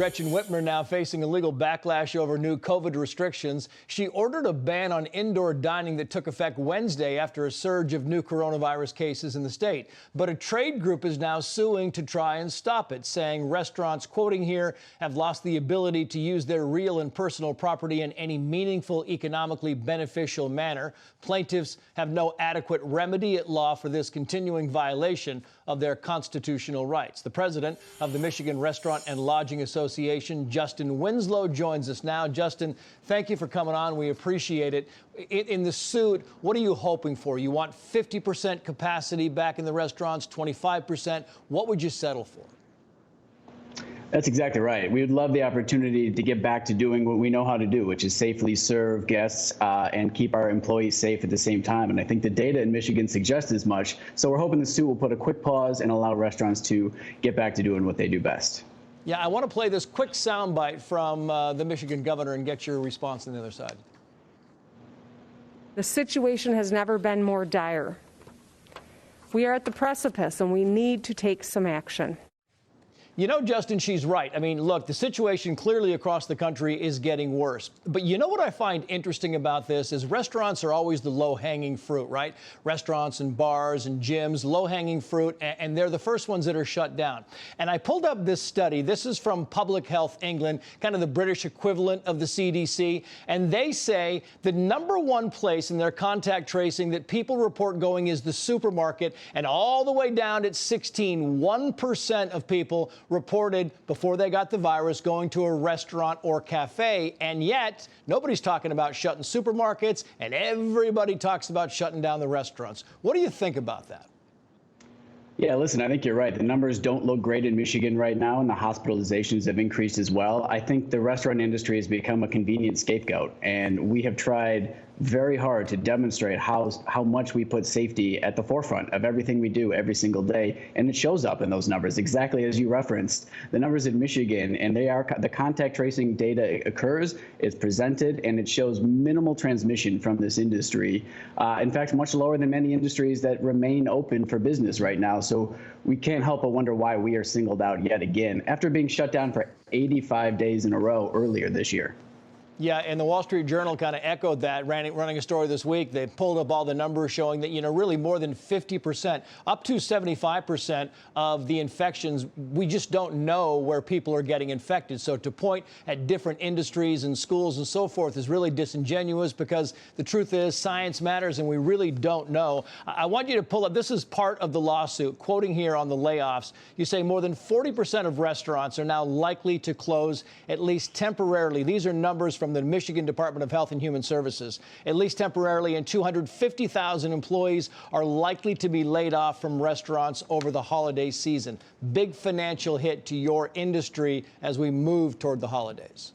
Gretchen Whitmer now facing a legal backlash over new COVID restrictions. She ordered a ban on indoor dining that took effect Wednesday after a surge of new coronavirus cases in the state. But a trade group is now suing to try and stop it, saying restaurants, quoting here, have lost the ability to use their real and personal property in any meaningful, economically beneficial manner. Plaintiffs have no adequate remedy at law for this continuing violation of their constitutional rights. The president of the Michigan Restaurant and Lodging Association, Justin Winslow, joins us now. Justin, thank you for coming on. We appreciate it. In the suit, what are you hoping for? You want 50% capacity back in the restaurants, 25%? What would you settle for? That's exactly right. We would love the opportunity to get back to doing what we know how to do, which is safely serve guests and keep our employees safe at the same time. And I think the data in Michigan suggests as much. So we're hoping the suit will put a quick pause and allow restaurants to get back to doing what they do best. Yeah, I want to play this quick soundbite from the Michigan governor and get your response on the other side. The situation has never been more dire. We are at the precipice and we need to take some action. You know, Justin, she's right. I mean, look, the situation clearly across the country is getting worse. But you know what I find interesting about this is restaurants are always the low-hanging fruit, right? Restaurants and bars and gyms, low-hanging fruit, and they're the first ones that are shut down. And I pulled up this study. This is from Public Health England, kind of the British equivalent of the CDC. And they say the #1 place in their contact tracing that people report going is the supermarket, and all the way down at 1% of people reported before they got the virus going to a restaurant or cafe, and yet nobody's talking about shutting supermarkets, and everybody talks about shutting down the restaurants. What do you think about that? Yeah, listen, I think you're right. The numbers don't look great in Michigan right now, and the hospitalizations have increased as well. I think the restaurant industry has become a convenient scapegoat, and we have tried very hard to demonstrate how much we put safety at the forefront of everything we do every single day, and it shows up in those numbers, exactly as you referenced. The numbers in Michigan, and the contact tracing data occurs, it's presented, and it shows minimal transmission from this industry. In fact, much lower than many industries that remain open for business right now. So we can't help but wonder why we are singled out yet again after being shut down for 85 days in a row earlier this year. Yeah, and the Wall Street Journal kind of echoed that, running a story this week. They pulled up all the numbers showing that, you know, really more than 50%, up to 75% of the infections, we just don't know where people are getting infected. So to point at different industries and schools and so forth is really disingenuous, because the truth is science matters and we really don't know. I want you to pull up, this is part of the lawsuit, quoting here on the layoffs. You say more than 40% of restaurants are now likely to close, at least temporarily. These are numbers from the Michigan Department of Health and Human Services. At least temporarily, and 250,000 employees are likely to be laid off from restaurants over the holiday season. Big financial hit to your industry as we move toward the holidays.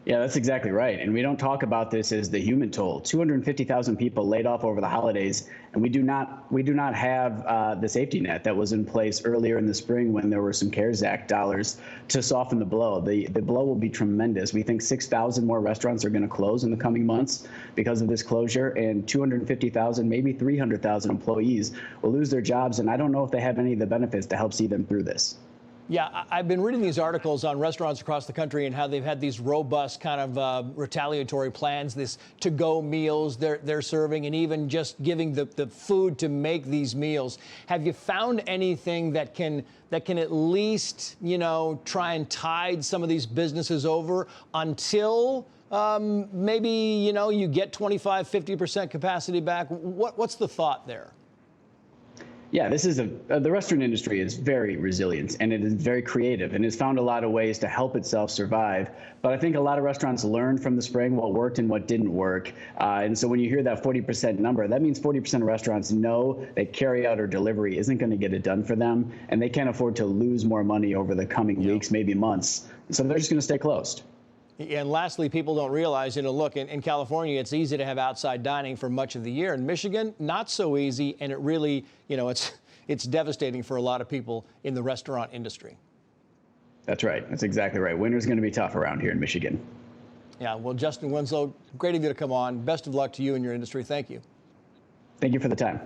Yeah, that's exactly right. And we don't talk about this as the human toll. 250,000 people laid off over the holidays, and we do not have the safety net that was in place earlier in the spring when there were some CARES Act dollars to soften the blow. The blow will be tremendous. We think 6,000 more restaurants are going to close in the coming months because of this closure, and 250,000, maybe 300,000 employees will lose their jobs, and I don't know if they have any of the benefits to help see them through this. Yeah, I've been reading these articles on restaurants across the country and how they've had these robust kind of retaliatory plans, this to-go meals they're serving, and even just giving the food to make these meals. Have you found anything that can at least, you know, try and tide some of these businesses over until maybe, you know, you get 25, 50% capacity back? What's the thought there? Yeah, this is the restaurant industry is very resilient, and it is very creative, and has found a lot of ways to help itself survive. But I think a lot of restaurants learned from the spring what worked and what didn't work. And so when you hear that 40% number, that means 40% of restaurants know that carry out or delivery isn't going to get it done for them, and they can't afford to lose more money over the coming weeks, maybe months. So they're just going to stay closed. And lastly, people don't realize, you know, look, in California, it's easy to have outside dining for much of the year. In Michigan, not so easy, and it really, you know, it's devastating for a lot of people in the restaurant industry. That's right. That's exactly right. Winter's going to be tough around here in Michigan. Yeah, well, Justin Winslow, great of you to come on. Best of luck to you and your industry. Thank you. Thank you for the time.